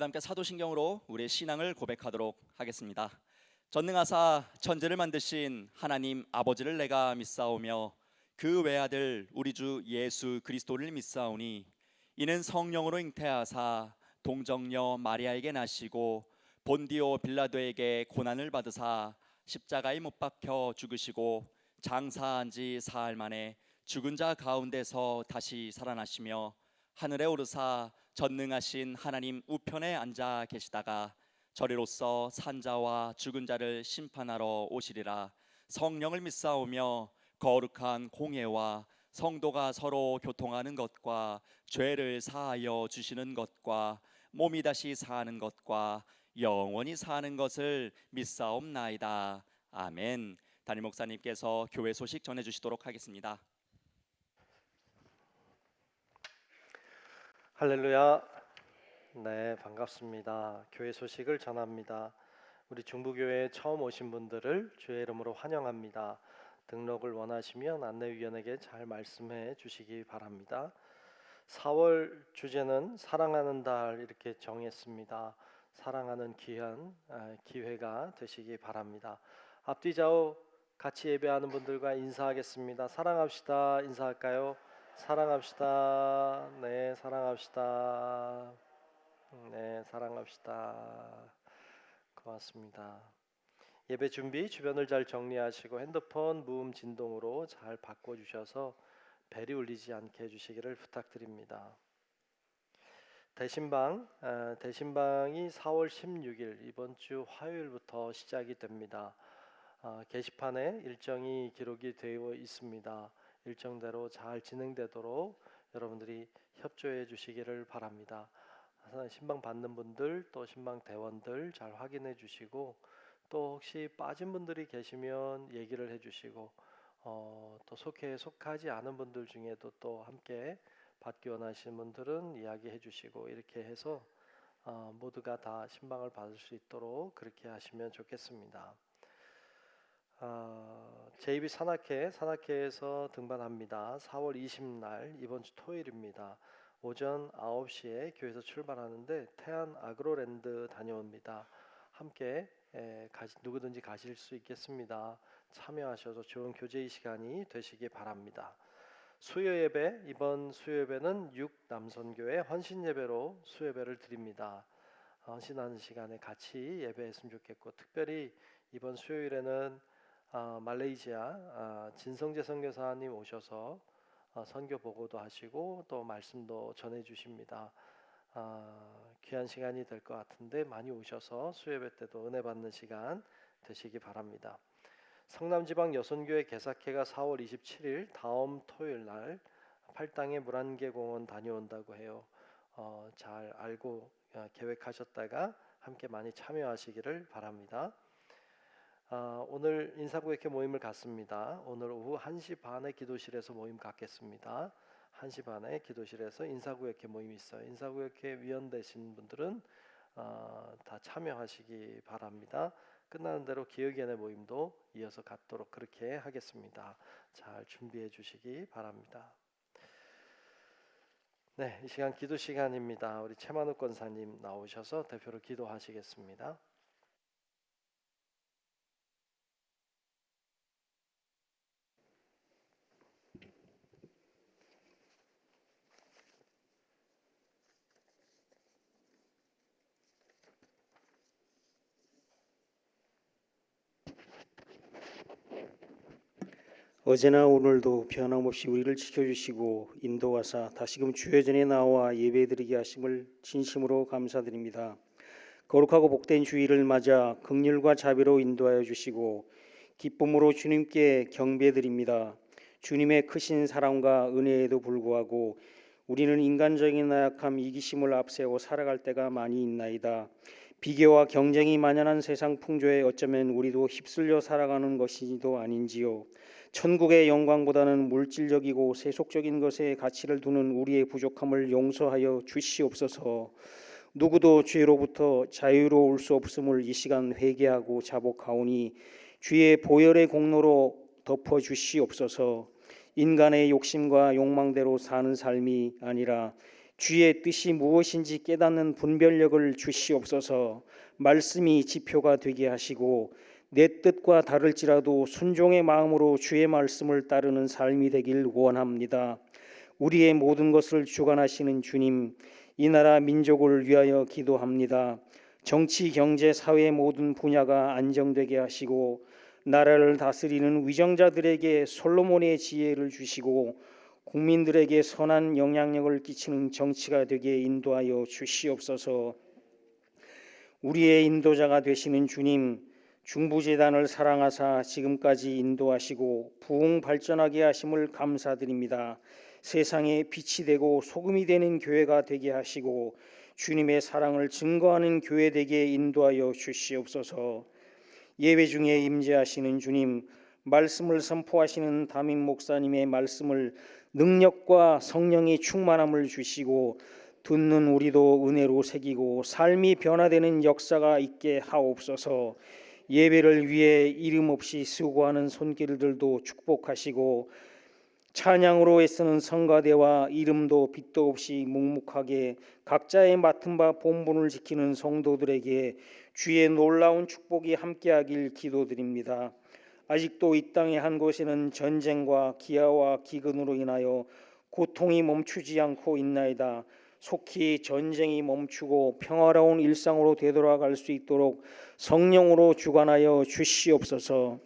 우리 함께 사도신경으로 우리의 신앙을 고백하도록 하겠습니다. 전능하사 천지를 만드신 하나님 아버지를 내가 믿사오며 그 외아들 우리 주 예수 그리스도를 믿사오니 이는 성령으로 잉태하사 동정녀 마리아에게 나시고 본디오 빌라도에게 고난을 받으사 십자가에 못 박혀 죽으시고 장사한 지 사흘 만에 죽은 자 가운데서 다시 살아나시며 하늘에 오르사 전능하신 하나님 우편에 앉아 계시다가 저리로서 산자와 죽은 자를 심판하러 오시리라. 성령을 믿사오며 거룩한 공예와 성도가 서로 교통하는 것과 죄를 사하여 주시는 것과 몸이 다시 사는 것과 영원히 사는 것을 믿사옵나이다. 아멘. 담임 목사님께서 교회 소식 전해주시도록 하겠습니다. 할렐루야. 네, 반갑습니다. 교회 소식을 전합니다. 우리 중부교회에 처음 오신 분들을 주의 이름으로 환영합니다. 등록을 원하시면 안내위원에게 잘 말씀해 주시기 바랍니다. 4월 주제는 사랑하는 달 이렇게 정했습니다. 사랑하는 귀한 기회가 되시기 바랍니다. 앞뒤 좌우 같이 예배하는 분들과 인사하겠습니다. 사랑합시다. 인사할까요? 사랑합시다. 네, 사랑합시다. 네, 사랑합시다. 고맙습니다. 예배 준비 주변을 잘 정리하시고 핸드폰 무음 진동으로 잘 바꿔주셔서 벨이 울리지 않게 해주시기를 부탁드립니다. 대신방이 4월 16일 이번 주 화요일부터 시작이 됩니다. 게시판에 일정이 기록이 되어 있습니다. 일정대로 잘 진행되도록 여러분들이 협조해 주시기를 바랍니다. 신방 받는 분들 또 신방 대원들 잘 확인해 주시고 또 혹시 빠진 분들이 계시면 얘기를 해 주시고 또 속하지 않은 분들 중에도 또 함께 받기 원하시는 분들은 이야기해 주시고 이렇게 해서 모두가 다 신방을 받을 수 있도록 그렇게 하시면 좋겠습니다. JB 산악회에서 등반합니다. 4월 20날 이번 주 토요일입니다. 오전 9시에 교회에서 출발하는데 태안 아그로랜드 다녀옵니다. 함께 누구든지 가실 수 있겠습니다. 참여하셔서 좋은 교제의 시간이 되시기 바랍니다. 수요예배, 이번 수요예배는 6남선교회 헌신예배로 수요예배를 드립니다. 헌신하는 시간에 같이 예배했으면 좋겠고 특별히 이번 수요일에는 말레이시아 진성재 선교사님 오셔서 선교 보고도 하시고 또 말씀도 전해 주십니다. 귀한 시간이 될 것 같은데 많이 오셔서 수요예배 때도 은혜 받는 시간 되시기 바랍니다. 성남지방 여선교회 개사회가 4월 27일 다음 토요일 날 팔당의 물안개공원 다녀온다고 해요. 잘 알고 계획하셨다가 함께 많이 참여하시기를 바랍니다. 오늘 인사구역회 모임을 갖습니다. 오늘 오후 1시 반에 기도실에서 모임 갖겠습니다. 1시 반에 기도실에서 인사구역회 모임이 있어요. 인사구역회 위원 되신 분들은 다 참여하시기 바랍니다. 끝나는 대로 기억연의 모임도 이어서 갖도록 그렇게 하겠습니다. 잘 준비해 주시기 바랍니다. 네, 이 시간 기도 시간입니다. 우리 최만욱 권사님 나오셔서 대표로 기도하시겠습니다. 어제나 오늘도 변함없이 우리를 지켜주시고 인도하사 다시금 주의 전에 나와 예배드리게 하심을 진심으로 감사드립니다. 거룩하고 복된 주일을 맞아 긍휼과 자비로 인도하여 주시고 기쁨으로 주님께 경배드립니다. 주님의 크신 사랑과 은혜에도 불구하고 우리는 인간적인 나약함, 이기심을 앞세워 살아갈 때가 많이 있나이다. 비교와 경쟁이 만연한 세상 풍조에 어쩌면 우리도 휩쓸려 살아가는 것이도 아닌지요. 천국의 영광보다는 물질적이고 세속적인 것에 가치를 두는 우리의 부족함을 용서하여 주시옵소서. 누구도 죄로부터 자유로울 수 없음을 이 시간 회개하고 자복하오니 주의 보혈의 공로로 덮어 주시옵소서. 인간의 욕심과 욕망대로 사는 삶이 아니라 주의 뜻이 무엇인지 깨닫는 분별력을 주시옵소서. 말씀이 지표가 되게 하시고 내 뜻과 다를지라도 순종의 마음으로 주의 말씀을 따르는 삶이 되길 원합니다. 우리의 모든 것을 주관하시는 주님, 이 나라 민족을 위하여 기도합니다. 정치, 경제, 사회 모든 분야가 안정되게 하시고 나라를 다스리는 위정자들에게 솔로몬의 지혜를 주시고 국민들에게 선한 영향력을 끼치는 정치가 되게 인도하여 주시옵소서. 우리의 인도자가 되시는 주님, 중부재단을 사랑하사 지금까지 인도하시고 부흥 발전하게 하심을 감사드립니다. 세상에 빛이 되고 소금이 되는 교회가 되게 하시고 주님의 사랑을 증거하는 교회 되게 인도하여 주시옵소서. 예배 중에 임재하시는 주님, 말씀을 선포하시는 담임 목사님의 말씀을 능력과 성령의 충만함을 주시고 듣는 우리도 은혜로 새기고 삶이 변화되는 역사가 있게 하옵소서. 예배를 위해 이름 없이 수고하는 손길들도 축복하시고 찬양으로 애쓰는 성가대와 이름도 빛도 없이 묵묵하게 각자의 맡은 바 본분을 지키는 성도들에게 주의 놀라운 축복이 함께하길 기도드립니다. 아직도 이 땅의 한 곳에는 전쟁과 기아와 기근으로 인하여 고통이 멈추지 않고 있나이다. 속히 전쟁이 멈추고 평화로운 일상으로 되돌아갈 수 있도록 성령으로 주관하여 주시옵소서.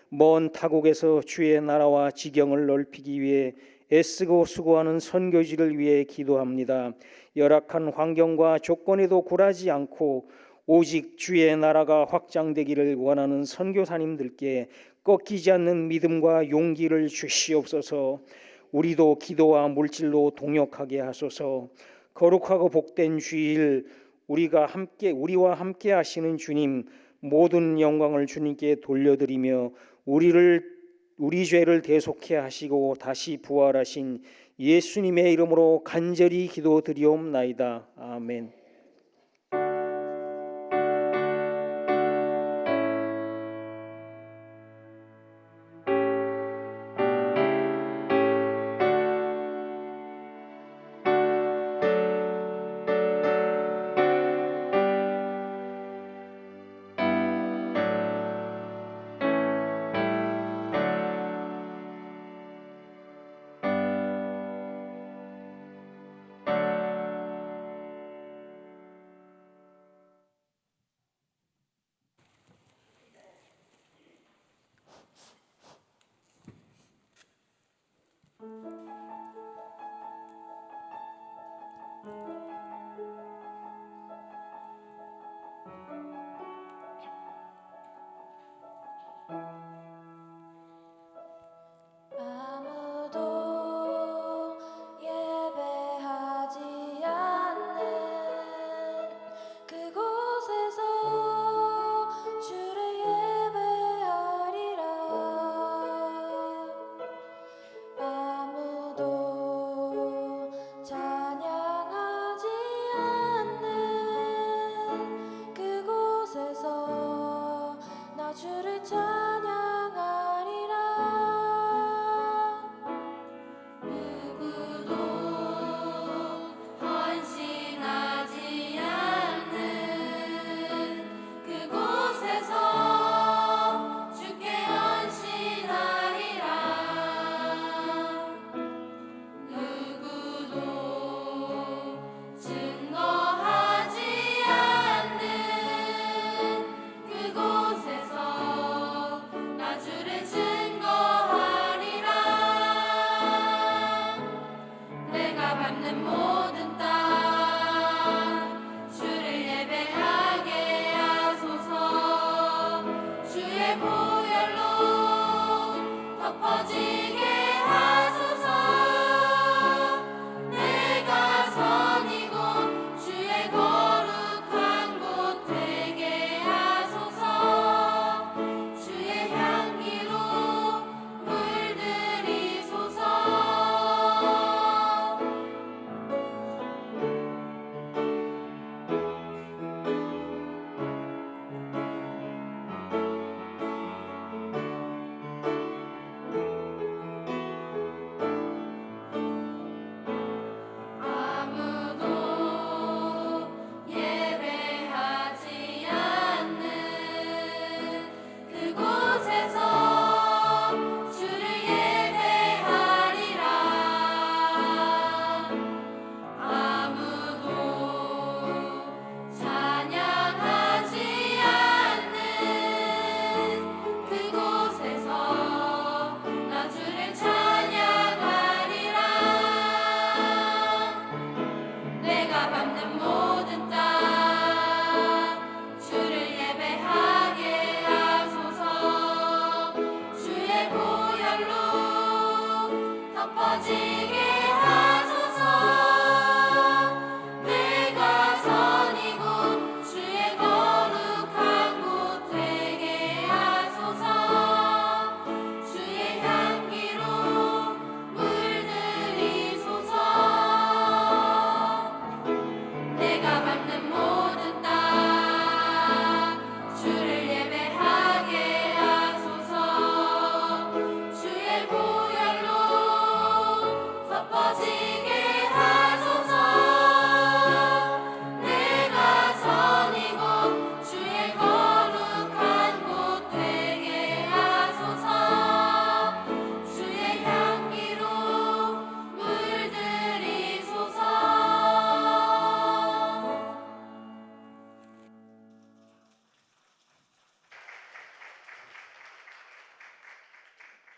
먼 타국에서 주의 나라와 지경을 넓히기 위해 애쓰고 수고하는 선교지를 위해 기도합니다. 열악한 환경과 조건에도 굴하지 않고 오직 주의 나라가 확장되기를 원하는 선교사님들께 꺾이지 않는 믿음과 용기를 주시옵소서. 우리도 기도와 물질로 동역하게 하소서. 거룩하고 복된 주일, 우리와 함께 하시는 주님, 모든 영광을 주님께 돌려드리며 우리 죄를 대속해 하시고 다시 부활하신 예수님의 이름으로 간절히 기도드리옵나이다. 아멘.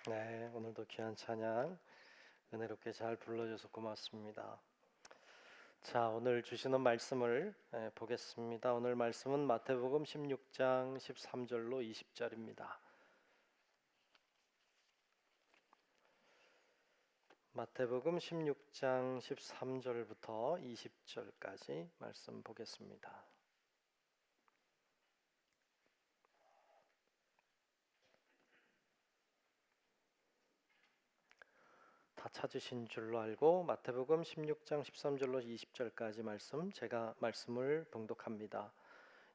네, 오늘도 귀한 찬양 은혜롭게 잘 불러줘서 고맙습니다. 자, 오늘 주시는 말씀을 보겠습니다. 오늘 말씀은 마태복음 16장 13절로 20절입니다. 마태복음 16장 13절부터 20절까지 말씀 보겠습니다. 다 찾으신 줄로 알고 마태복음 16장 13절로 20절까지 말씀 제가 말씀을 봉독합니다.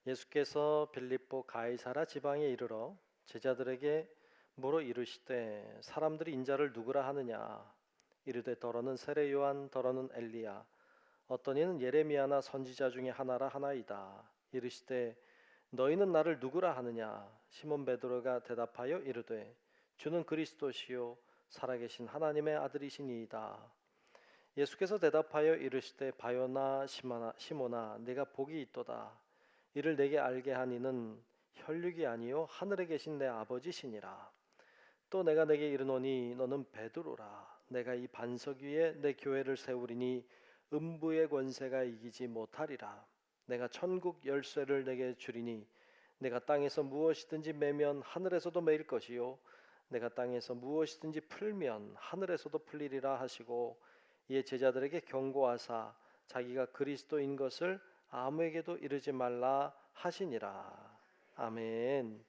예수께서 빌립보 가이사라 지방에 이르러 제자들에게 물어 이르시되 사람들이 인자를 누구라 하느냐 이르되 더러는 세례 요한 더러는 엘리야 어떤 이는 예레미야나 선지자 중에 하나라 하나이다. 이르시되 너희는 나를 누구라 하느냐 시몬 베드로가 대답하여 이르되 주는 그리스도시요 살아계신 하나님의 아들이시니이다. 예수께서 대답하여 이르시되 바요나 시모나 네가 복이 있도다. 이를 내게 알게 하니는 혈육이 아니요 하늘에 계신 내 아버지시니라. 또 내가 내게 이르노니 너는 베드로라. 내가 이 반석 위에 내 교회를 세우리니 음부의 권세가 이기지 못하리라. 내가 천국 열쇠를 내게 주리니 내가 땅에서 무엇이든지 매면 하늘에서도 매일 것이요 내가 땅에서 무엇이든지 풀면 하늘에서도 풀리리라 하시고 이에 제자들에게 경고하사 자기가 그리스도인 것을 아무에게도 이르지 말라 하시니라. 아멘.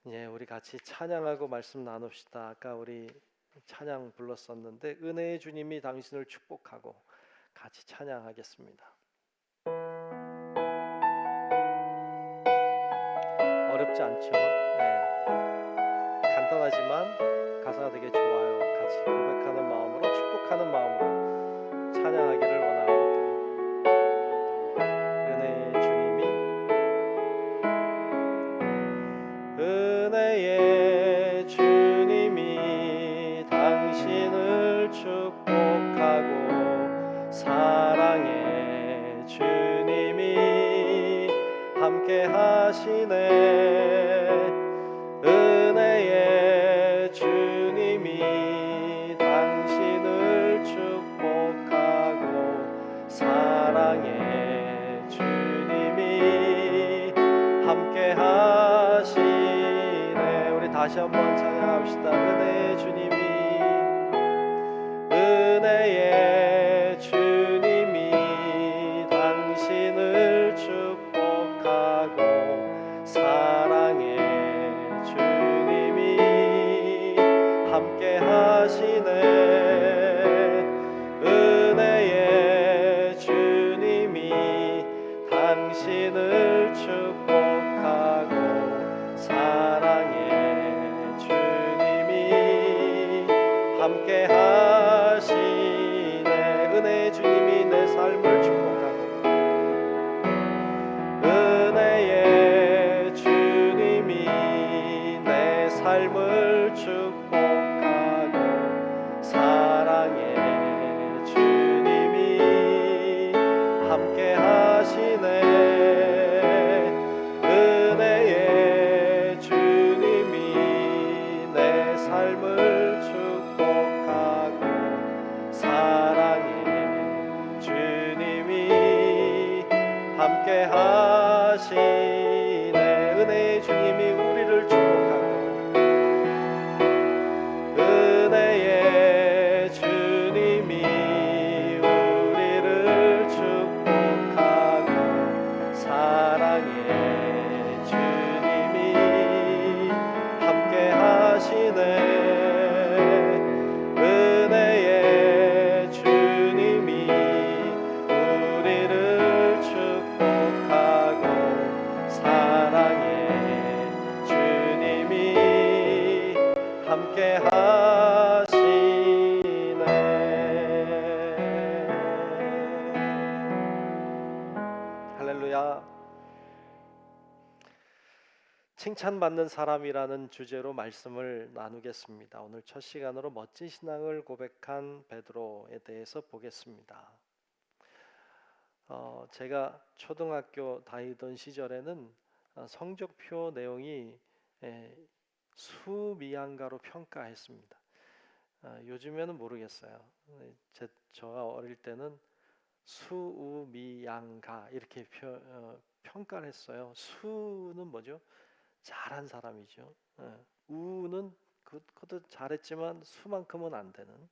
예, 우리 같이 찬양하고 말씀 나눕시다. 아까 우리 찬양 불렀었는데 은혜의 주님이 당신을 축복하고 같이 찬양하겠습니다. 어렵지 않죠? 네. 간단하지만 가사가 되게 좋아요. 같이 고백하는 마음으로 축복하는 마음으로 찬양하기를 원합니다. 은혜의 주님이 은혜의 주님이 당신을 축복하고 사랑의 주님이 함께 하시네. 은혜의 주님이 당신을 축복하고 사랑의 주님이 함께 하시네. 우리 다시 한번 찬양합시다. 은혜의 주님이 은혜의 주님이 당신을 축복하고 사랑의 주님이 함께 하시네. 은혜의 주님이 당신을 축복하고 사랑의 주님이 함께 하시네. 은혜의 주님이 내 삶을 축복하고 은혜의 주님이 내 삶을 축복하고 사랑의 주님이 함께 하시네. 은혜의 주님이 내 삶을 축복하고 사랑의 주님이 함께 하시네. 은혜의 주님이 우리를 축복하고 은혜의 주님이 우리를 축복하고 사랑의 주님이 함께 하시네. 은혜의 주님이 우리를 축복하고 사랑의 주님이 함께 하시네. 할렐루야. 칭찬받는 사람이라는 주제로 말씀을 나누겠습니다. 오늘 첫 시간으로 멋진 신앙을 고백한 베드로에 대해서 보겠습니다. 제가 초등학교 다니던 시절에는 성적표 내용이 수미양가로 평가했습니다. 요즘에는 모르겠어요. 제가 어릴 때는 수우미양가 이렇게 평가를 했어요. 수는 뭐죠? 잘한 사람이죠. 우는 그것도 잘했지만 수만큼은 안 되는.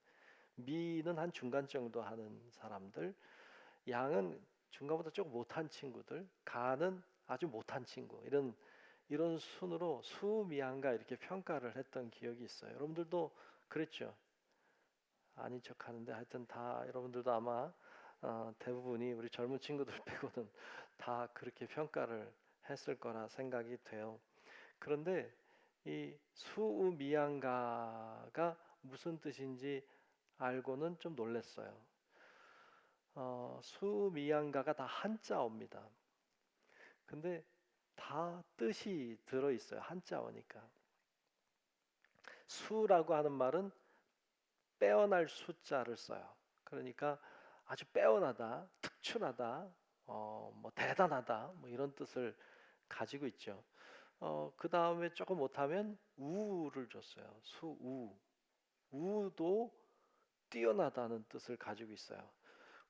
미는 한 중간 정도 하는 사람들. 양은 중간보다 조금 못한 친구들. 가는 아주 못한 친구. 이런 순으로 수미양가 이렇게 평가를 했던 기억이 있어요. 여러분들도 그랬죠? 아닌 척하는데 하여튼 다 여러분들도 아마 대부분이 우리 젊은 친구들 빼고는 다 그렇게 평가를 했을 거라 생각이 돼요. 그런데 이 수우미양가가 무슨 뜻인지 알고는 좀 놀랐어요. 수우미양가가 다 한자어입니다. 근데 다 뜻이 들어 있어요. 한자어니까. 수라고 하는 말은 빼어날 숫자를 써요. 그러니까 아주 빼어나다, 특출하다, 뭐 대단하다, 뭐 이런 뜻을 가지고 있죠. 그 다음에 조금 못하면 우를 줬어요. 수우. 우도 뛰어나다는 뜻을 가지고 있어요.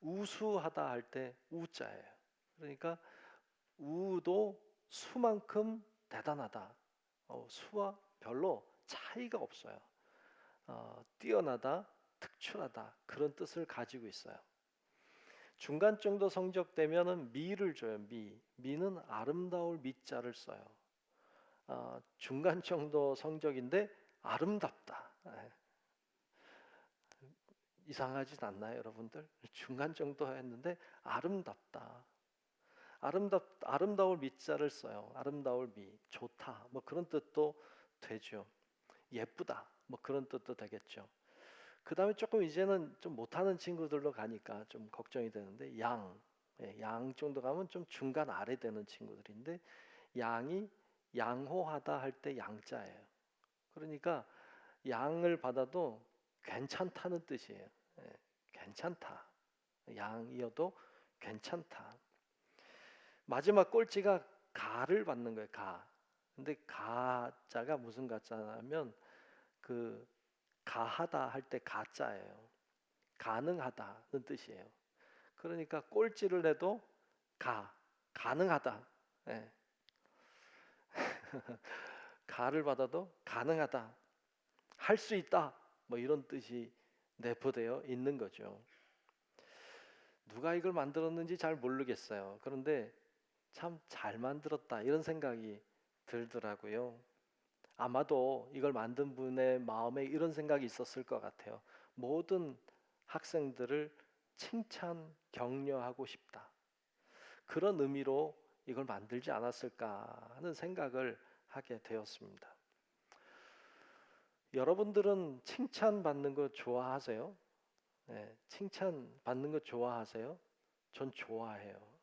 우수하다 할 때 우자예요. 그러니까 우도 수만큼 대단하다. 수와 별로 차이가 없어요. 뛰어나다, 특출하다 그런 뜻을 가지고 있어요. 중간 정도 성적 되면은 미를 줘요. 미는 아름다울 미자를 써요. 중간 정도 성적인데 아름답다. 이상하진 않나요, 여러분들? 중간 정도 했는데 아름답다. 아름다울 미자를 써요. 아름다울 미, 좋다. 뭐 그런 뜻도 되죠. 예쁘다. 뭐 그런 뜻도 되겠죠. 그 다음에 조금 이제는 좀 못하는 친구들로 가니까 좀 걱정이 되는데 양 정도 가면 좀 중간 아래 되는 친구들인데 양이 양호하다 할 때 양자예요. 그러니까 양을 받아도 괜찮다는 뜻이에요. 괜찮다. 양이어도 괜찮다. 마지막 꼴찌가 가를 받는 거예요. 가. 근데 가자가 무슨 가자냐면 그 가하다 할 때 가자예요. 가능하다는 뜻이에요. 그러니까 꼴찌를 해도 가능하다. 예. 가를 받아도 가능하다. 할 수 있다. 뭐 이런 뜻이 내포되어 있는 거죠. 누가 이걸 만들었는지 잘 모르겠어요. 그런데 참 잘 만들었다 이런 생각이 들더라고요. 아마도 이걸 만든 분의 마음에 이런 생각이 있었을 것 같아요. 모든 학생들을 칭찬, 격려하고 싶다. 그런 의미로 이걸 만들지 않았을까 하는 생각을 하게 되었습니다. 여러분들은 칭찬받는 거 좋아하세요? 네, 칭찬받는 거 좋아하세요? 전 좋아해요.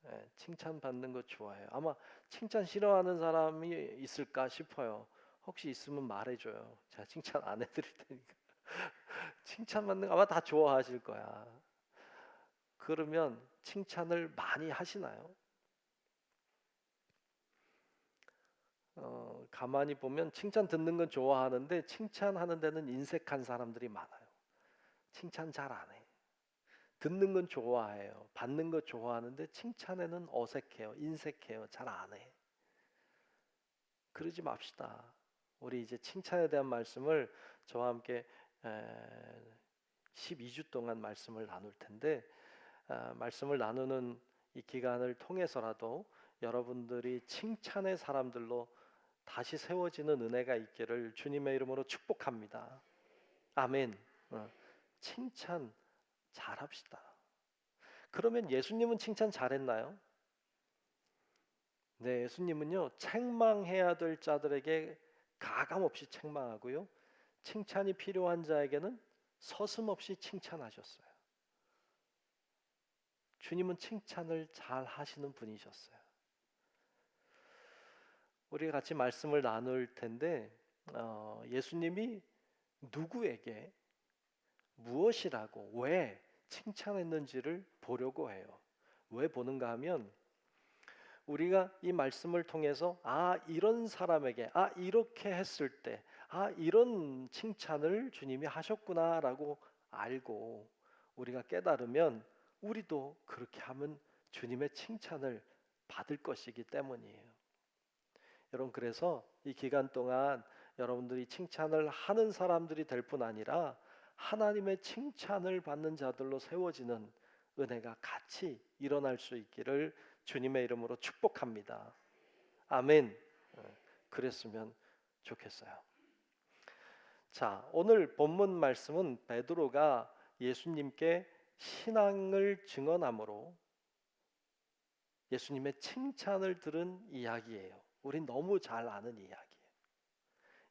네, 칭찬받는 거 좋아해요. 아마 칭찬 싫어하는 사람이 있을까 싶어요. 혹시 있으면 말해줘요. 제가 칭찬 안 해드릴 테니까. 칭찬받는 거 아마 다 좋아하실 거야. 그러면 칭찬을 많이 하시나요? 가만히 보면 칭찬 듣는 건 좋아하는데 칭찬하는 데는 인색한 사람들이 많아요. 칭찬 잘 안 해. 듣는 건 좋아해요. 받는 거 좋아하는데 칭찬에는 어색해요. 인색해요. 잘 안 해. 그러지 맙시다. 우리 이제 칭찬에 대한 말씀을 저와 함께 12주 동안 말씀을 나눌 텐데 말씀을 나누는 이 기간을 통해서라도 여러분들이 칭찬의 사람들로 다시 세워지는 은혜가 있기를 주님의 이름으로 축복합니다. 아멘. 칭찬 잘합시다. 그러면 예수님은 칭찬 잘했나요? 네, 예수님은요 책망해야 될 자들에게 가감없이 책망하고요 칭찬이 필요한 자에게는 서슴없이 칭찬하셨어요. 주님은 칭찬을 잘 하시는 분이셨어요. 우리가 같이 말씀을 나눌 텐데 예수님이 누구에게 무엇이라고 왜 칭찬했는지를 보려고 해요. 왜 보는가 하면 우리가 이 말씀을 통해서 이런 사람에게 이렇게 했을 때 이런 칭찬을 주님이 하셨구나라고 알고 우리가 깨달으면 우리도 그렇게 하면 주님의 칭찬을 받을 것이기 때문이에요. 여러분, 그래서 이 기간 동안 여러분들이 칭찬을 하는 사람들이 될 뿐 아니라 하나님의 칭찬을 받는 자들로 세워지는 은혜가 같이 일어날 수 있기를 주님의 이름으로 축복합니다. 아멘. 그랬으면 좋겠어요. 자, 오늘 본문 말씀은 베드로가 예수님께 신앙을 증언함으로 예수님의 칭찬을 들은 이야기예요. 우린 너무 잘 아는 이야기예요.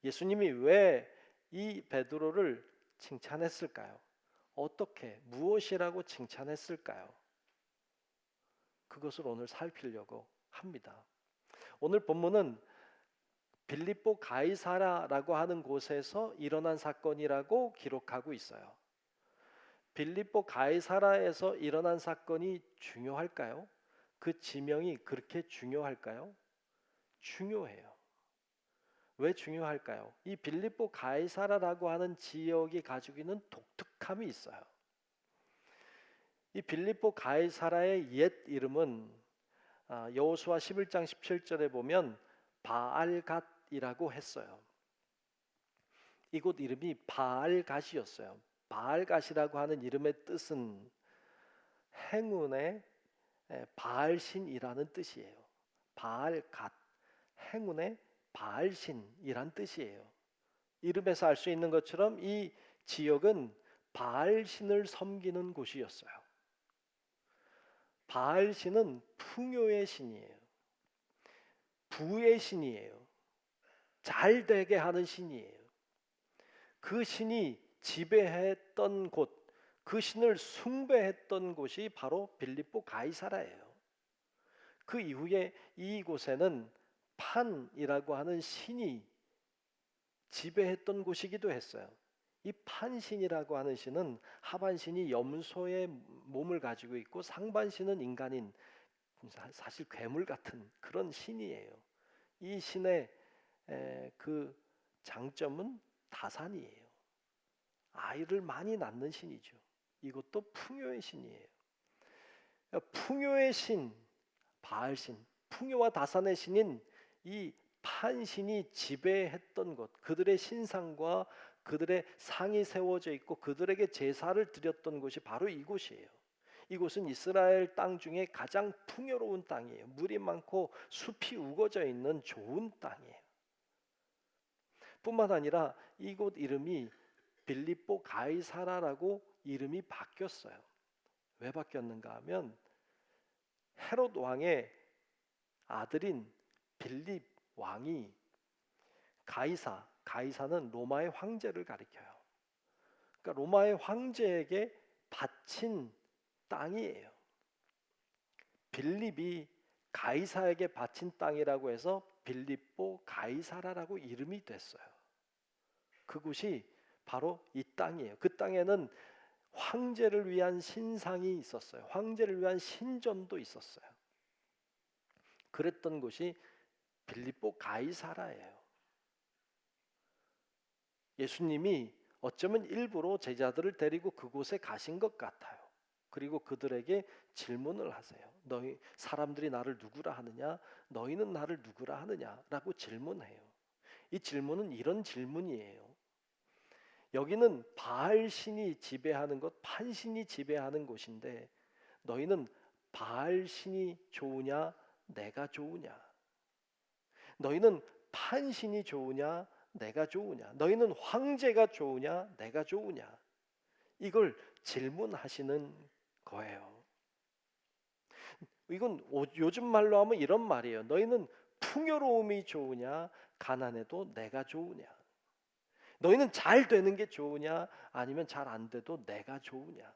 예수님이 왜 이 베드로를 칭찬했을까요? 어떻게, 무엇이라고 칭찬했을까요? 그것을 오늘 살피려고 합니다. 오늘 본문은 빌립보 가이사라라고 하는 곳에서 일어난 사건이라고 기록하고 있어요. 빌립보 가이사라에서 일어난 사건이 중요할까요? 그 지명이 그렇게 중요할까요? 중요해요. 왜 중요할까요? 이 빌립보 가이사라라고 하는 지역이 가지고 있는 독특함이 있어요. 이 빌립보 가이사라의 옛 이름은 여호수아 11장 17절에 보면 바알갓이라고 했어요. 이곳 이름이 바알갓이었어요. 바알갓이라고 하는 이름의 뜻은 행운의 바알신이라는 뜻이에요. 바알갓, 행운의 바알신이란 뜻이에요. 이름에서 알 수 있는 것처럼 이 지역은 바알신을 섬기는 곳이었어요. 바알신은 풍요의 신이에요. 부의 신이에요. 잘 되게 하는 신이에요. 그 신이 지배했던 곳, 그 신을 숭배했던 곳이 바로 빌립보 가이사라예요. 그 이후에 이곳에는 판이라고 하는 신이 지배했던 곳이기도 했어요. 이 판신이라고 하는 신은 하반신이 염소의 몸을 가지고 있고 상반신은 인간인, 사실 괴물 같은 그런 신이에요. 이 신의 그 장점은 다산이에요. 아이를 많이 낳는 신이죠. 이것도 풍요의 신이에요. 풍요의 신, 바알신, 풍요와 다산의 신인 이 판신이 지배했던 곳, 그들의 신상과 그들의 상이 세워져 있고 그들에게 제사를 드렸던 곳이 바로 이곳이에요. 이곳은 이스라엘 땅 중에 가장 풍요로운 땅이에요. 물이 많고 숲이 우거져 있는 좋은 땅이에요. 뿐만 아니라 이곳 이름이 빌립보 가이사라라고 이름이 바뀌었어요. 왜 바뀌었는가 하면 헤롯 왕의 아들인 빌립 왕이 가이사는 로마의 황제를 가리켜요. 그러니까 로마의 황제에게 바친 땅이에요. 빌립이 가이사에게 바친 땅이라고 해서 빌립보 가이사라라고 이름이 됐어요. 그곳이 바로 이 땅이에요. 그 땅에는 황제를 위한 신상이 있었어요. 황제를 위한 신전도 있었어요. 그랬던 곳이 빌립보 가이사라예요. 예수님이 어쩌면 일부러 제자들을 데리고 그곳에 가신 것 같아요. 그리고 그들에게 질문을 하세요. 너희 사람들이 나를 누구라 하느냐? 너희는 나를 누구라 하느냐라고 질문해요. 이 질문은 이런 질문이에요. 여기는 바알신이 지배하는 곳, 판신이 지배하는 곳인데 너희는 바알신이 좋으냐? 내가 좋으냐? 너희는 판신이 좋으냐? 내가 좋으냐? 너희는 황제가 좋으냐? 내가 좋으냐? 이걸 질문하시는 거예요. 이건 요즘 말로 하면 이런 말이에요. 너희는 풍요로움이 좋으냐? 가난해도 내가 좋으냐? 너희는 잘 되는 게 좋으냐? 아니면 잘 안 돼도 내가 좋으냐?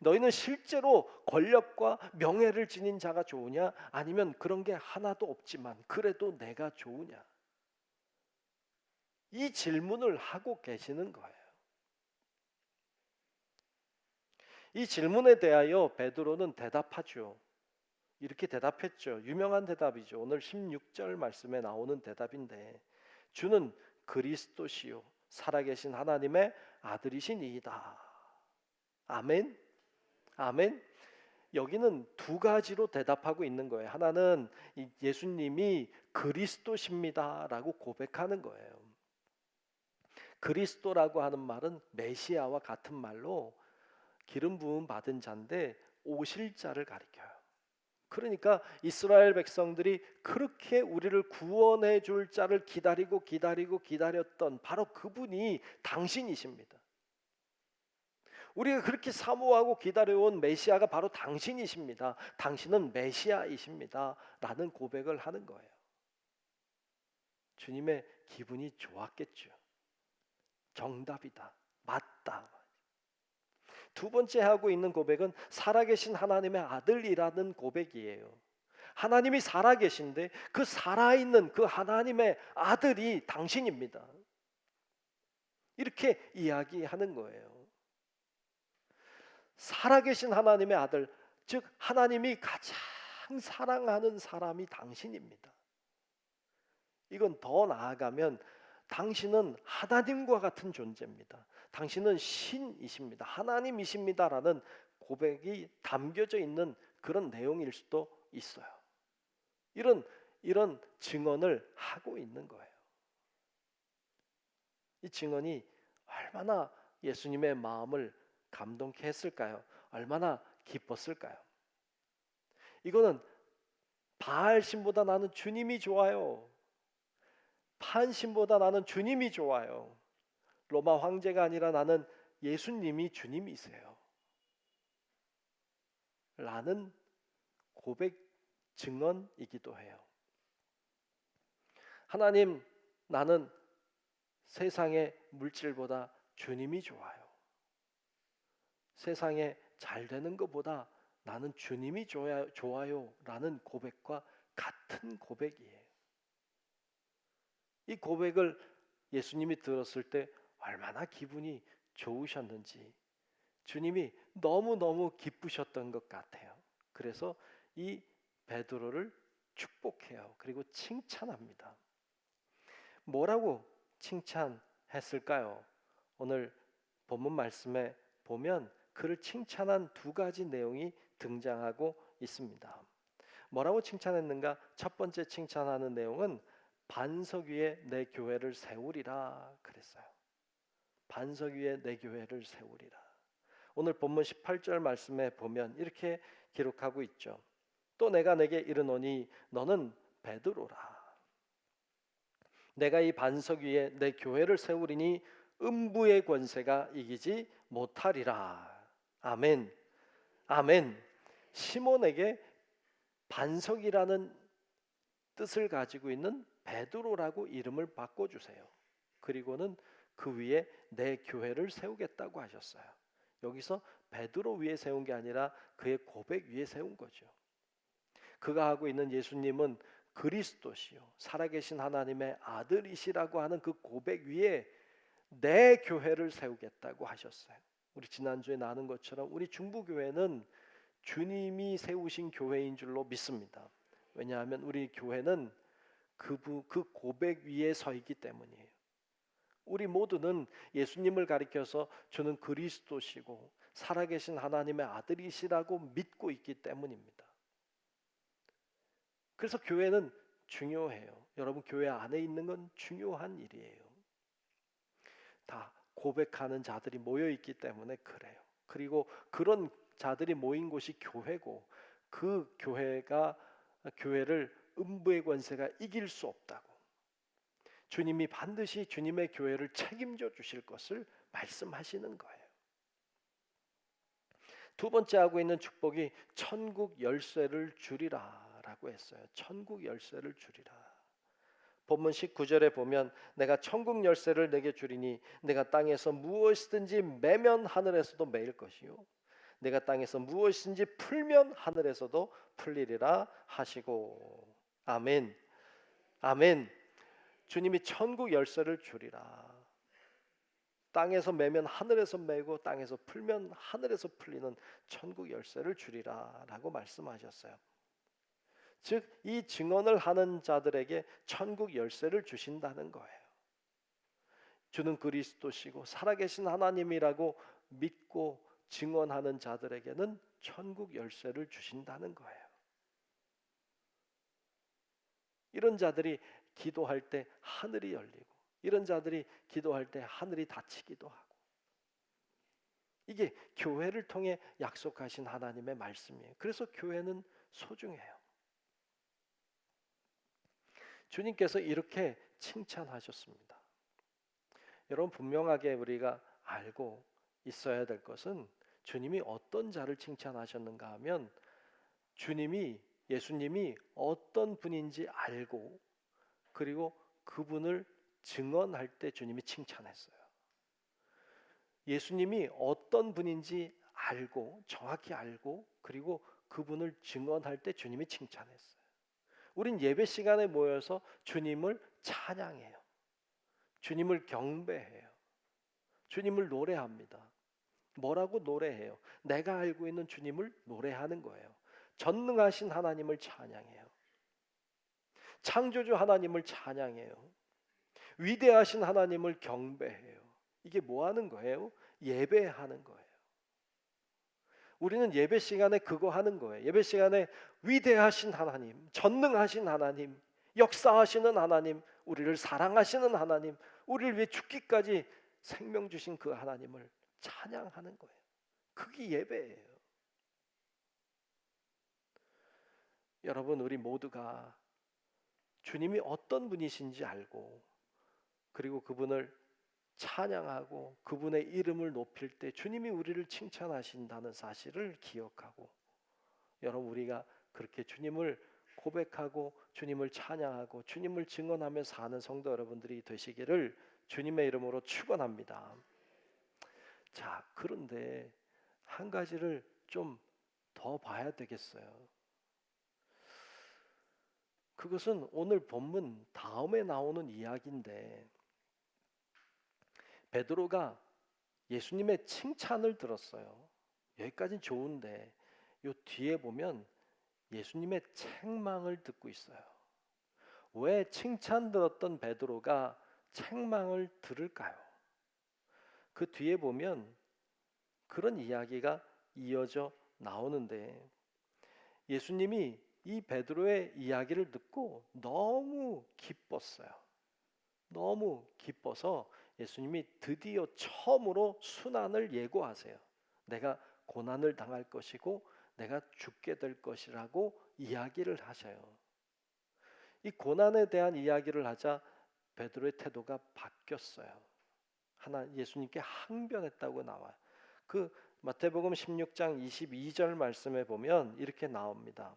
너희는 실제로 권력과 명예를 지닌 자가 좋으냐? 아니면 그런 게 하나도 없지만 그래도 내가 좋으냐? 이 질문을 하고 계시는 거예요. 이 질문에 대하여 베드로는 대답하죠. 이렇게 대답했죠. 유명한 대답이죠. 오늘 16절 말씀에 나오는 대답인데, 주는 그리스도시요 살아계신 하나님의 아들이시니이다. 아멘. 아멘. 여기는 두 가지로 대답하고 있는 거예요. 하나는 예수님이 그리스도십니다라고 고백하는 거예요. 그리스도라고 하는 말은 메시아와 같은 말로 기름 부음 받은 자인데 오실 자를 가리켜요. 그러니까 이스라엘 백성들이 그렇게 우리를 구원해 줄 자를 기다렸던 바로 그분이 당신이십니다. 우리가 그렇게 사모하고 기다려온 메시아가 바로 당신이십니다. 당신은 메시아이십니다. 라는 고백을 하는 거예요. 주님의 기분이 좋았겠죠. 정답이다. 맞다. 두 번째 하고 있는 고백은 살아계신 하나님의 아들이라는 고백이에요. 하나님이 살아계신데 그 살아있는 그 하나님의 아들이 당신입니다. 이렇게 이야기하는 거예요. 살아계신 하나님의 아들, 즉 하나님이 가장 사랑하는 사람이 당신입니다. 이건 더 나아가면 당신은 하나님과 같은 존재입니다. 당신은 신이십니다. 하나님이십니다라는 고백이 담겨져 있는 그런 내용일 수도 있어요. 이런 증언을 하고 있는 거예요. 이 증언이 얼마나 예수님의 마음을 감동케 했을까요? 얼마나 기뻤을까요? 이거는 바알 신보다 나는 주님이 좋아요. 판 신보다 나는 주님이 좋아요. 로마 황제가 아니라 나는 예수님이 주님이세요. 라는 고백 증언이기도 해요. 하나님, 나는 세상의 물질보다 주님이 좋아요. 세상에 잘 되는 것보다 나는 주님이 좋아요 라는 고백과 같은 고백이에요. 이 고백을 예수님이 들었을 때 얼마나 기분이 좋으셨는지 주님이 너무너무 기쁘셨던 것 같아요. 그래서 이 베드로를 축복해요. 그리고 칭찬합니다. 뭐라고 칭찬했을까요? 오늘 본문 말씀에 보면 그를 칭찬한 두 가지 내용이 등장하고 있습니다. 뭐라고 칭찬했는가? 첫 번째 칭찬하는 내용은 반석 위에 내 교회를 세우리라 그랬어요. 반석 위에 내 교회를 세우리라. 오늘 본문 18절 말씀에 보면 이렇게 기록하고 있죠. 또 내가 내게 이르노니 너는 베드로라. 내가 이 반석 위에 내 교회를 세우리니 음부의 권세가 이기지 못하리라. 아멘. 아멘. 시몬에게 반석이라는 뜻을 가지고 있는 베드로라고 이름을 바꿔주세요. 그리고는 그 위에 내 교회를 세우겠다고 하셨어요. 여기서 베드로 위에 세운 게 아니라 그의 고백 위에 세운 거죠. 그가 하고 있는 예수님은 그리스도시요 살아계신 하나님의 아들이시라고 하는 그 고백 위에 내 교회를 세우겠다고 하셨어요. 우리 지난주에 나눈 것처럼 우리 중부교회는 주님이 세우신 교회인 줄로 믿습니다. 왜냐하면 우리 교회는 그 고백 위에 서 있기 때문이에요. 우리 모두는 예수님을 가리켜서 주는 그리스도시고 살아계신 하나님의 아들이시라고 믿고 있기 때문입니다. 그래서 교회는 중요해요. 여러분 교회 안에 있는 건 중요한 일이에요. 다 고백하는 자들이 모여 있기 때문에 그래요. 그리고 그런 자들이 모인 곳이 교회고 그 교회를 음부의 권세가 이길 수 없다고 주님이 반드시 주님의 교회를 책임져 주실 것을 말씀하시는 거예요. 두 번째 하고 있는 축복이 천국 열쇠를 주리라 라고 했어요. 천국 열쇠를 주리라. 본문 19절에 보면 내가 천국 열쇠를 내게 주리니 내가 땅에서 무엇이든지 매면 하늘에서도 매일 것이요 내가 땅에서 무엇이든지 풀면 하늘에서도 풀리리라 하시고. 아멘. 아멘. 주님이 천국 열쇠를 주리라. 땅에서 매면 하늘에서 매고 땅에서 풀면 하늘에서 풀리는 천국 열쇠를 주리라 라고 말씀하셨어요. 즉 이 증언을 하는 자들에게 천국 열쇠를 주신다는 거예요. 주는 그리스도시고 살아계신 하나님이라고 믿고 증언하는 자들에게는 천국 열쇠를 주신다는 거예요. 이런 자들이 기도할 때 하늘이 열리고, 이런 자들이 기도할 때 하늘이 닫히기도 하고, 이게 교회를 통해 약속하신 하나님의 말씀이에요. 그래서 교회는 소중해요. 주님께서 이렇게 칭찬하셨습니다. 여러분, 분명하게 우리가 알고 있어야 될 것은 주님이 어떤 자를 칭찬하셨는가 하면, 예수님이 어떤 분인지 알고, 그리고 그분을 증언할 때 주님이 칭찬했어요. 예수님이 어떤 분인지 알고, 정확히 알고, 그리고 그분을 증언할 때 주님이 칭찬했어요. 우린 예배 시간에 모여서 주님을 찬양해요. 주님을 경배해요. 주님을 노래합니다. 뭐라고 노래해요? 내가 알고 있는 주님을 노래하는 거예요. 전능하신 하나님을 찬양해요. 창조주 하나님을 찬양해요. 위대하신 하나님을 경배해요. 이게 뭐 하는 거예요? 예배하는 거예요. 우리는 예배 시간에 그거 하는 거예요. 예배 시간에 위대하신 하나님, 전능하신 하나님, 역사하시는 하나님, 우리를 사랑하시는 하나님, 우리를 위해 죽기까지 생명 주신 그 하나님을 찬양하는 거예요. 그게 예배예요. 여러분, 우리 모두가 주님이 어떤 분이신지 알고, 그리고 그분을 찬양하고 그분의 이름을 높일 때 주님이 우리를 칭찬하신다는 사실을 기억하고, 여러분, 우리가 그렇게 주님을 고백하고 주님을 찬양하고 주님을 증언하며 사는 성도 여러분들이 되시기를 주님의 이름으로 축원합니다. 자, 그런데 한 가지를 좀 더 봐야 되겠어요. 그것은 오늘 본문 다음에 나오는 이야기인데, 베드로가 예수님의 칭찬을 들었어요. 여기까지는 좋은데 요 뒤에 보면 예수님의 책망을 듣고 있어요. 왜 칭찬 들었던 베드로가 책망을 들을까요? 그 뒤에 보면 그런 이야기가 이어져 나오는데, 예수님이 이 베드로의 이야기를 듣고 너무 기뻤어요. 너무 기뻐서 예수님이 드디어 처음으로 순환을 예고하세요. 내가 고난을 당할 것이고 내가 죽게 될 것이라고 이야기를 하셔요. 이 고난에 대한 이야기를 하자 베드로의 태도가 바뀌었어요. 예수님께 항변했다고 나와요. 그 마태복음 16장 22절 말씀에 보면 이렇게 나옵니다.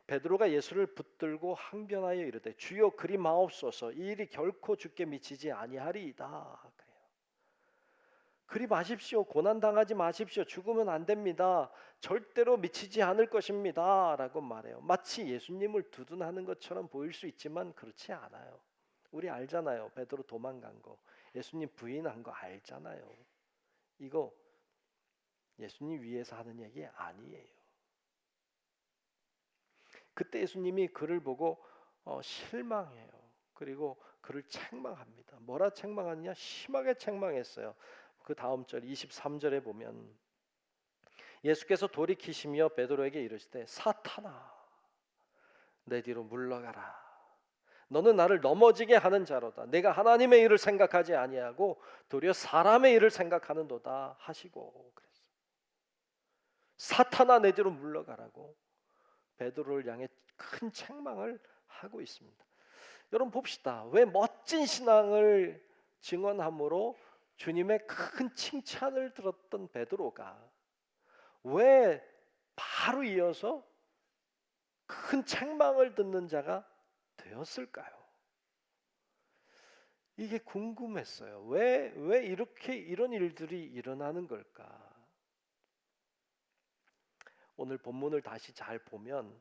베드로가 예수를 붙들고 항변하여 이르되 주여 그리 마옵소서, 이 일이 결코 주께 미치지 아니하리이다. 그래요. 그리 마십시오. 고난 당하지 마십시오. 죽으면 안 됩니다. 절대로 미치지 않을 것입니다. 라고 말해요. 마치 예수님을 두둔하는 것처럼 보일 수 있지만 그렇지 않아요. 우리 알잖아요. 베드로 도망간 거, 예수님 부인한 거 알잖아요. 이거 예수님 위해서 하는 얘기 아니에요. 그때 예수님이 그를 보고 실망해요. 그리고 그를 책망합니다. 뭐라 책망하느냐? 심하게 책망했어요. 그 다음 절 23절에 보면 예수께서 돌이키시며 베드로에게 이르시되 사탄아, 내 뒤로 물러가라. 너는 나를 넘어지게 하는 자로다. 내가 하나님의 일을 생각하지 아니하고 도리어 사람의 일을 생각하는도다 하시고 그랬어요. 사탄아, 내 뒤로 물러가라고 베드로를 향해 큰 책망을 하고 있습니다. 여러분 봅시다. 왜 멋진 신앙을 증언함으로 주님의 큰 칭찬을 들었던 베드로가 왜 바로 이어서 큰 책망을 듣는 자가 되었을까요? 이게 궁금했어요. 왜 이렇게 이런 일들이 일어나는 걸까? 오늘 본문을 다시 잘 보면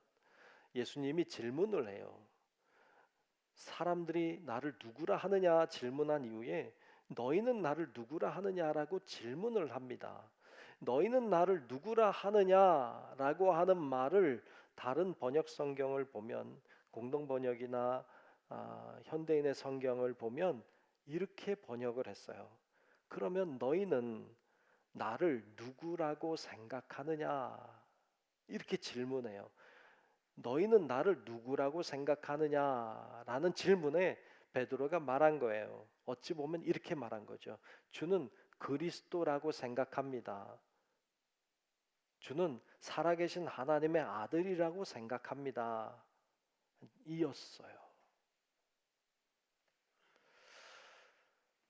예수님이 질문을 해요. 사람들이 나를 누구라 하느냐 질문한 이후에 너희는 나를 누구라 하느냐라고 질문을 합니다. 너희는 나를 누구라 하느냐라고 하는 말을 다른 번역 성경을 보면 공동 번역이나 현대인의 성경을 보면 이렇게 번역을 했어요. 그러면 너희는 나를 누구라고 생각하느냐? 이렇게 질문해요. 너희는 나를 누구라고 생각하느냐라는 질문에 베드로가 말한 거예요. 어찌 보면 이렇게 말한 거죠. 주는 그리스도라고 생각합니다. 주는 살아계신 하나님의 아들이라고 생각합니다. 이었어요.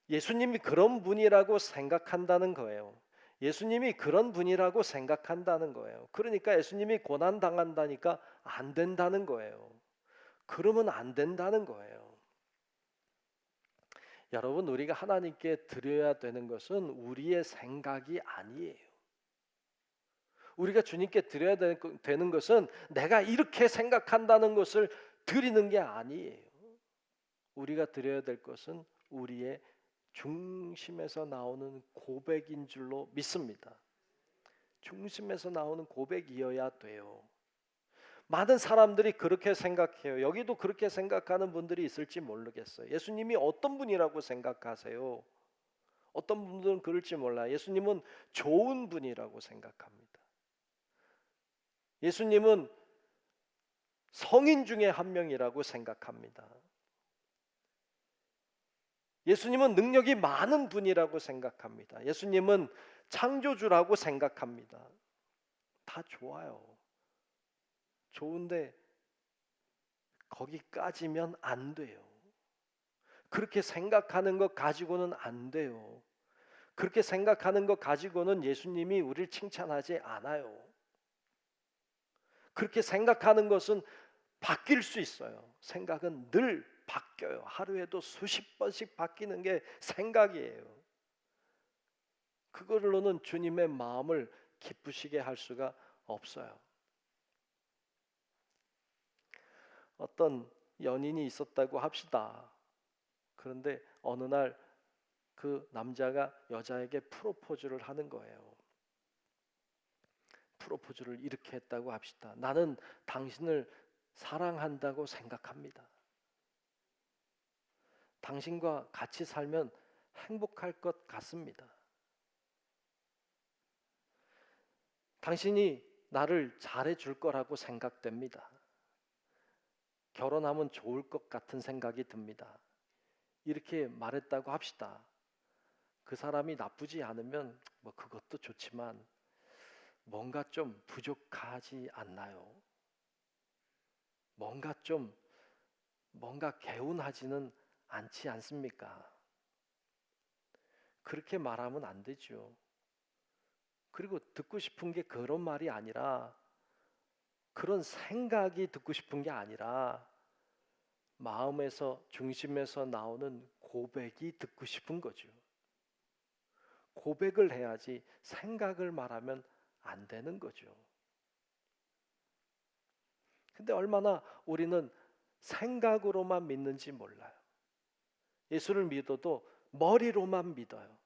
예수님이 그런 분이라고 생각한다는 거예요. 예수님이 그런 분이라고 생각한다는 거예요. 그러니까 예수님이 고난 당한다니까 안 된다는 거예요. 그러면 안 된다는 거예요. 여러분, 우리가 하나님께 드려야 되는 것은 우리의 생각이 아니에요. 우리가 주님께 드려야 되는 것은 내가 이렇게 생각한다는 것을 드리는 게 아니에요. 우리가 드려야 될 것은 우리의 중심에서 나오는 고백인 줄로 믿습니다. 중심에서 나오는 고백이어야 돼요. 많은 사람들이 그렇게 생각해요. 여기도 그렇게 생각하는 분들이 있을지 모르겠어요. 예수님이 어떤 분이라고 생각하세요? 어떤 분들은 그럴지 몰라요. 예수님은 좋은 분이라고 생각합니다. 예수님은 성인 중에 한 명이라고 생각합니다. 예수님은 능력이 많은 분이라고 생각합니다. 예수님은 창조주라고 생각합니다. 다 좋아요. 좋은데 거기까지면 안 돼요. 그렇게 생각하는 것 가지고는 안 돼요. 그렇게 생각하는 것 가지고는 예수님이 우리를 칭찬하지 않아요. 그렇게 생각하는 것은 바뀔 수 있어요. 생각은 늘 바뀌어요. 하루에도 수십 번씩 바뀌는 게 생각이에요. 그걸로는 주님의 마음을 기쁘시게 할 수가 없어요. 어떤 연인이 있었다고 합시다. 그런데 어느 날 그 남자가 여자에게 프로포즈를 하는 거예요. 프로포즈를 이렇게 했다고 합시다. 나는 당신을 사랑한다고 생각합니다. 당신과 같이 살면 행복할 것 같습니다. 당신이 나를 잘해줄 거라고 생각됩니다. 결혼하면 좋을 것 같은 생각이 듭니다. 이렇게 말했다고 합시다. 그 사람이 나쁘지 않으면 뭐 그것도 좋지만 뭔가 좀 부족하지 않나요? 뭔가 개운하지는 않지 않습니까? 그렇게 말하면 안 되죠. 그리고 듣고 싶은 게 그런 말이 아니라, 그런 생각이 듣고 싶은 게 아니라 마음에서, 중심에서 나오는 고백이 듣고 싶은 거죠. 고백을 해야지 생각을 말하면 안 되는 거죠. 근데 얼마나 우리는 생각으로만 믿는지 몰라요. 예수를 믿어도 머리로만 믿어요.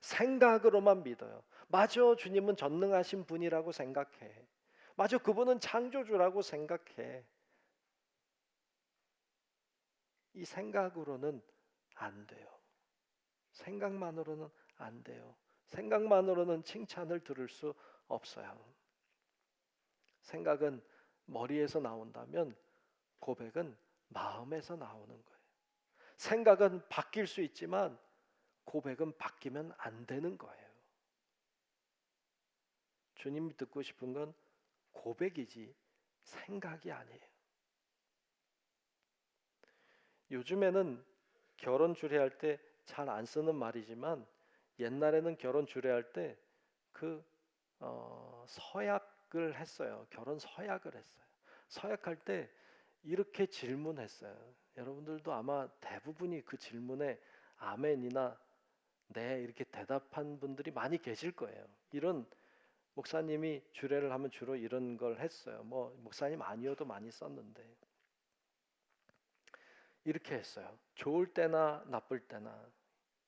생각으로만 믿어요. 맞아, 주님은 전능하신 분이라고 생각해. 맞아, 그분은 창조주라고 생각해. 이 생각으로는 안 돼요. 생각만으로는 안 돼요. 생각만으로는 칭찬을 들을 수 없어요. 생각은 머리에서 나온다면 고백은 마음에서 나오는 거예요. 생각은 바뀔 수 있지만 고백은 바뀌면 안 되는 거예요. 주님이 듣고 싶은 건 고백이지 생각이 아니에요. 요즘에는 결혼 주례할 때 잘 안 쓰는 말이지만 옛날에는 결혼 주례할 때 서약을 했어요. 결혼 서약을 했어요. 서약할 때 이렇게 질문했어요. 여러분들도 아마 대부분이 그 질문에 아멘이나 네 이렇게 대답한 분들이 많이 계실 거예요. 이런 목사님이 주례를 하면 주로 이런 걸 했어요. 뭐 목사님 아니어도 많이 썼는데 이렇게 했어요. 좋을 때나 나쁠 때나,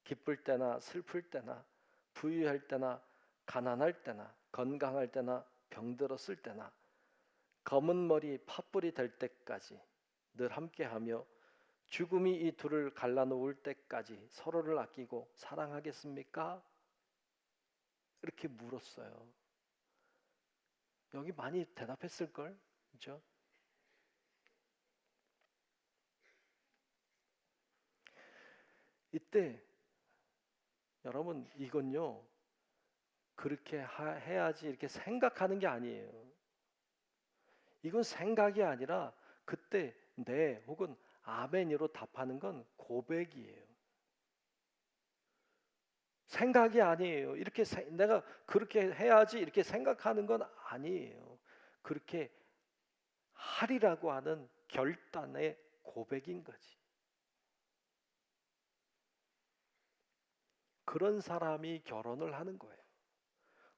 기쁠 때나 슬플 때나, 부유할 때나 가난할 때나, 건강할 때나 병들었을 때나, 검은 머리 팥불이 될 때까지 늘 함께하며 죽음이 이 둘을 갈라놓을 때까지 서로를 아끼고 사랑하겠습니까? 이렇게 물었어요. 여기 많이 대답했을걸? 그죠? 이때 여러분, 이건요 그렇게 해야지 이렇게 생각하는 게 아니에요. 이건 생각이 아니라 그때 네 혹은 아멘으로 답하는 건 고백이에요. 생각이 아니에요. 이렇게 내가 그렇게 해야지 이렇게 생각하는 건 아니에요. 그렇게 하리라고 하는 결단의 고백인 거지. 그런 사람이 결혼을 하는 거예요.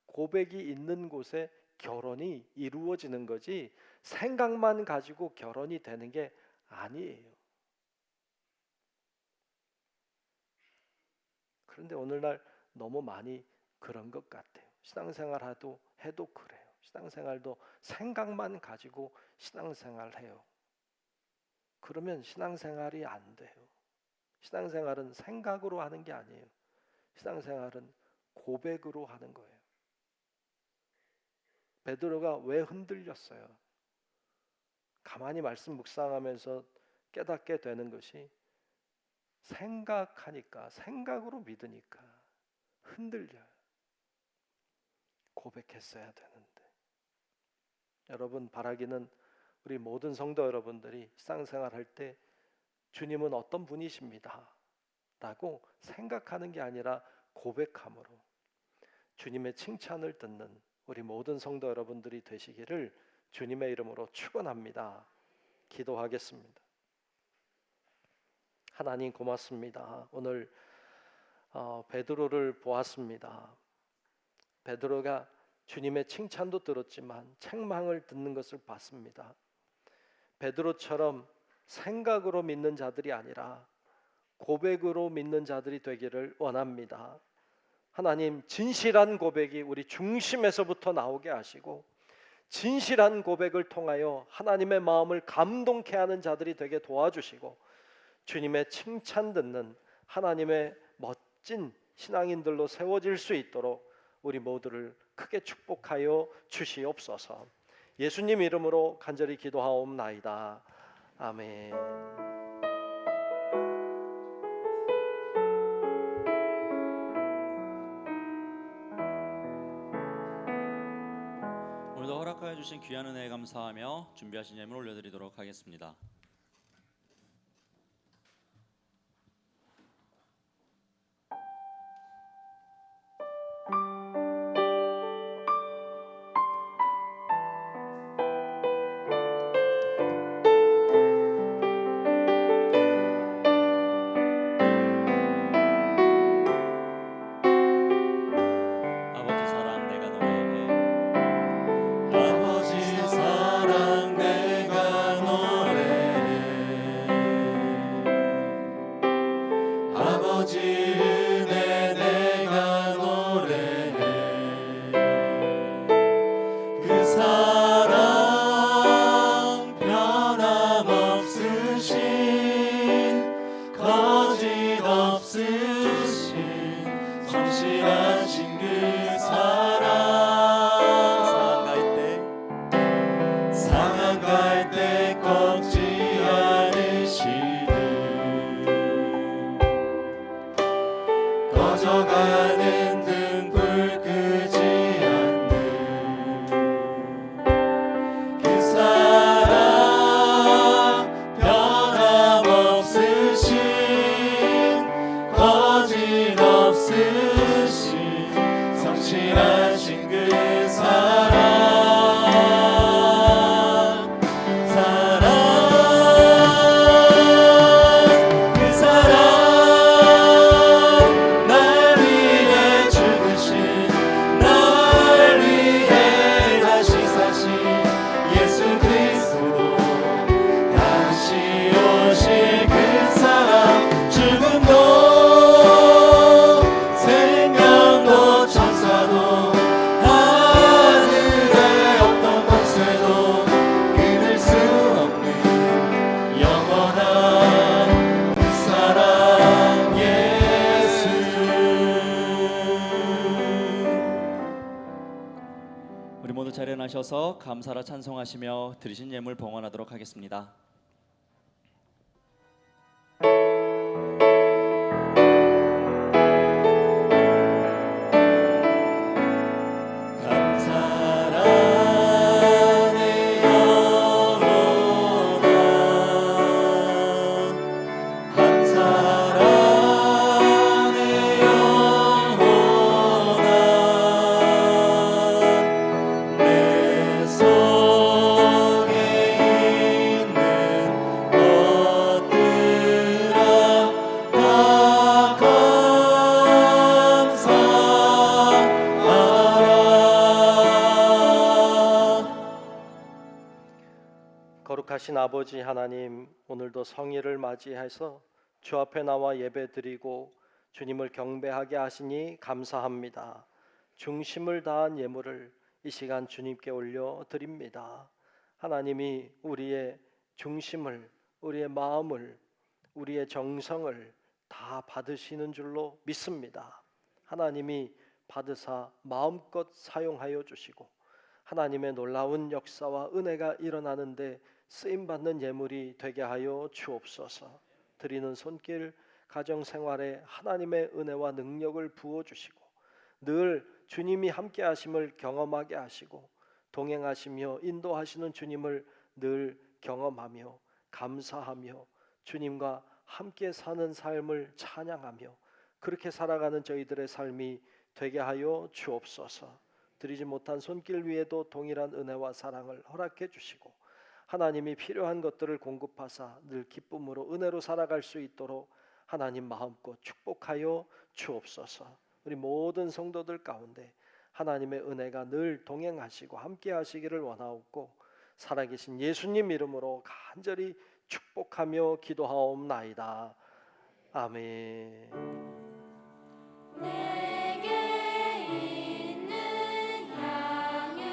고백이 있는 곳에 결혼이 이루어지는 거지 생각만 가지고 결혼이 되는 게 아니에요. 그런데 오늘날 너무 많이 그런 것 같아요. 신앙생활 해도 그래요. 신앙생활도 생각만 가지고 신앙생활 해요. 그러면 신앙생활이 안 돼요. 신앙생활은 생각으로 하는 게 아니에요. 신앙생활은 고백으로 하는 거예요. 베드로가 왜 흔들렸어요? 가만히 말씀 묵상하면서 깨닫게 되는 것이 생각하니까, 생각으로 믿으니까 흔들려요. 고백했어야 되는데. 여러분, 바라기는 우리 모든 성도 여러분들이 신앙생활 할 때 주님은 어떤 분이십니다 라고 생각하는 게 아니라 고백함으로 주님의 칭찬을 듣는 우리 모든 성도 여러분들이 되시기를 주님의 이름으로 축원합니다. 기도하겠습니다. 하나님 고맙습니다. 오늘 베드로를 보았습니다. 베드로가 주님의 칭찬도 들었지만 책망을 듣는 것을 봤습니다. 베드로처럼 생각으로 믿는 자들이 아니라 고백으로 믿는 자들이 되기를 원합니다. 하나님, 진실한 고백이 우리 중심에서부터 나오게 하시고 진실한 고백을 통하여 하나님의 마음을 감동케 하는 자들이 되게 도와주시고 주님의 칭찬 듣는 하나님의 멋진 신앙인들로 세워질 수 있도록 우리 모두를 크게 축복하여 주시옵소서. 예수님 이름으로 간절히 기도하옵나이다. 아멘. 오늘도 허락하여 주신 귀한 은혜에 감사하며 준비하신 예물 올려드리도록 하겠습니다. 아버지 사랑 내가 노래해. 아버지 사랑 내가 노래해. 일어나셔서 감사라 찬송하시며 드리신 예물 봉헌하도록 하겠습니다. 거룩하신 아버지 하나님, 오늘도 성일을 맞이해서 주 앞에 나와 예배드리고 주님을 경배하게 하시니 감사합니다. 중심을 다한 예물을 이 시간 주님께 올려드립니다. 하나님이 우리의 중심을, 우리의 마음을, 우리의 정성을 다 받으시는 줄로 믿습니다. 하나님이 받으사 마음껏 사용하여 주시고 하나님의 놀라운 역사와 은혜가 일어나는데 쓰임받는 예물이 되게 하여 주옵소서. 드리는 손길, 가정생활에 하나님의 은혜와 능력을 부어주시고 늘 주님이 함께 하심을 경험하게 하시고 동행하시며 인도하시는 주님을 늘 경험하며 감사하며 주님과 함께 사는 삶을 찬양하며 그렇게 살아가는 저희들의 삶이 되게 하여 주옵소서. 드리지 못한 손길 위에도 동일한 은혜와 사랑을 허락해 주시고 하나님이 필요한 것들을 공급하사 늘 기쁨으로 은혜로 살아갈 수 있도록 하나님 마음껏 축복하여 주옵소서. 우리 모든 성도들 가운데 하나님의 은혜가 늘 동행하시고 함께 하시기를 원하옵고 살아계신 예수님 이름으로 간절히 축복하며 기도하옵나이다. 아멘. 내게 있는 양육과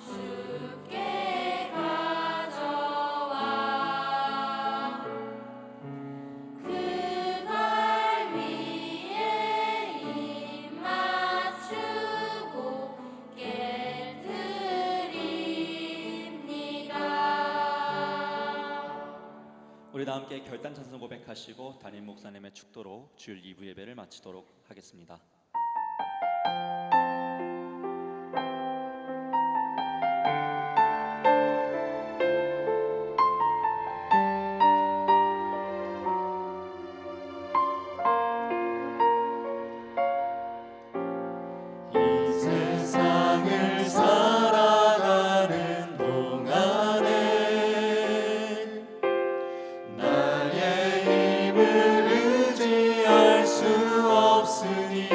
주께 가져와 그 발 위에 입 맞추고 깨드립니다. 우리 다 함께 결단 찬송 고백하시고 담임 목사님의 축도로 주일 2부 예배를 마치도록 하겠습니다. 이 세상을 살아가는 동안에 나의 힘을 의지할 수 없으니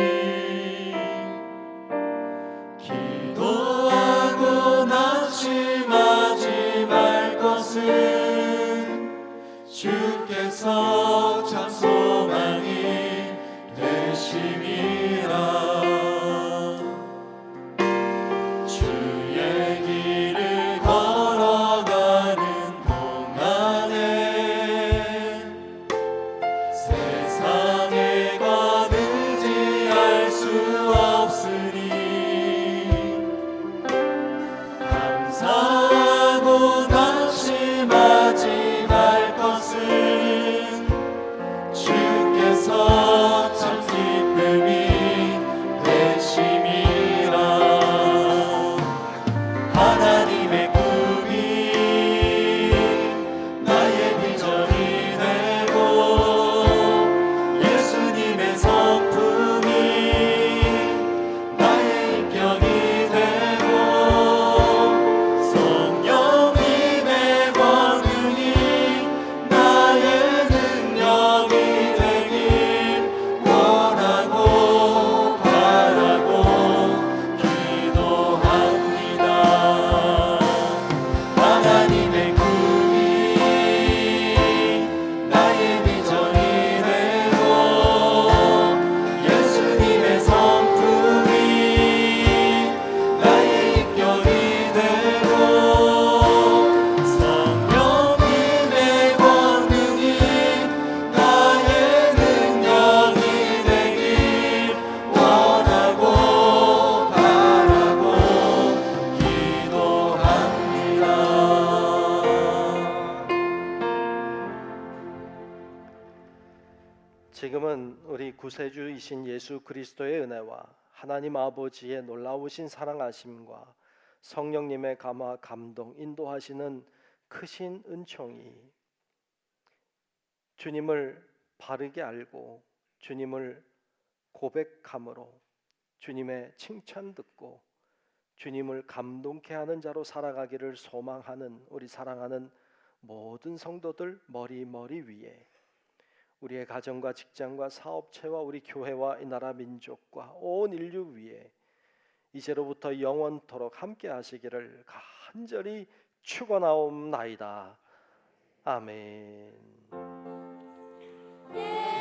지금은 우리 구세주이신 예수 그리스도의 은혜와 하나님 아버지의 놀라우신 사랑하심과 성령님의 감화 감동 인도하시는 크신 은총이 주님을 바르게 알고 주님을 고백함으로 주님의 칭찬 듣고 주님을 감동케 하는 자로 살아가기를 소망하는 우리 사랑하는 모든 성도들 머리 위에 우리의 가정과 직장과 사업체와 우리 교회와 이 나라 민족과 온 인류 위에 이제로부터 영원토록 함께 하시기를 간절히 축원하옵나이다. 아멘. 예수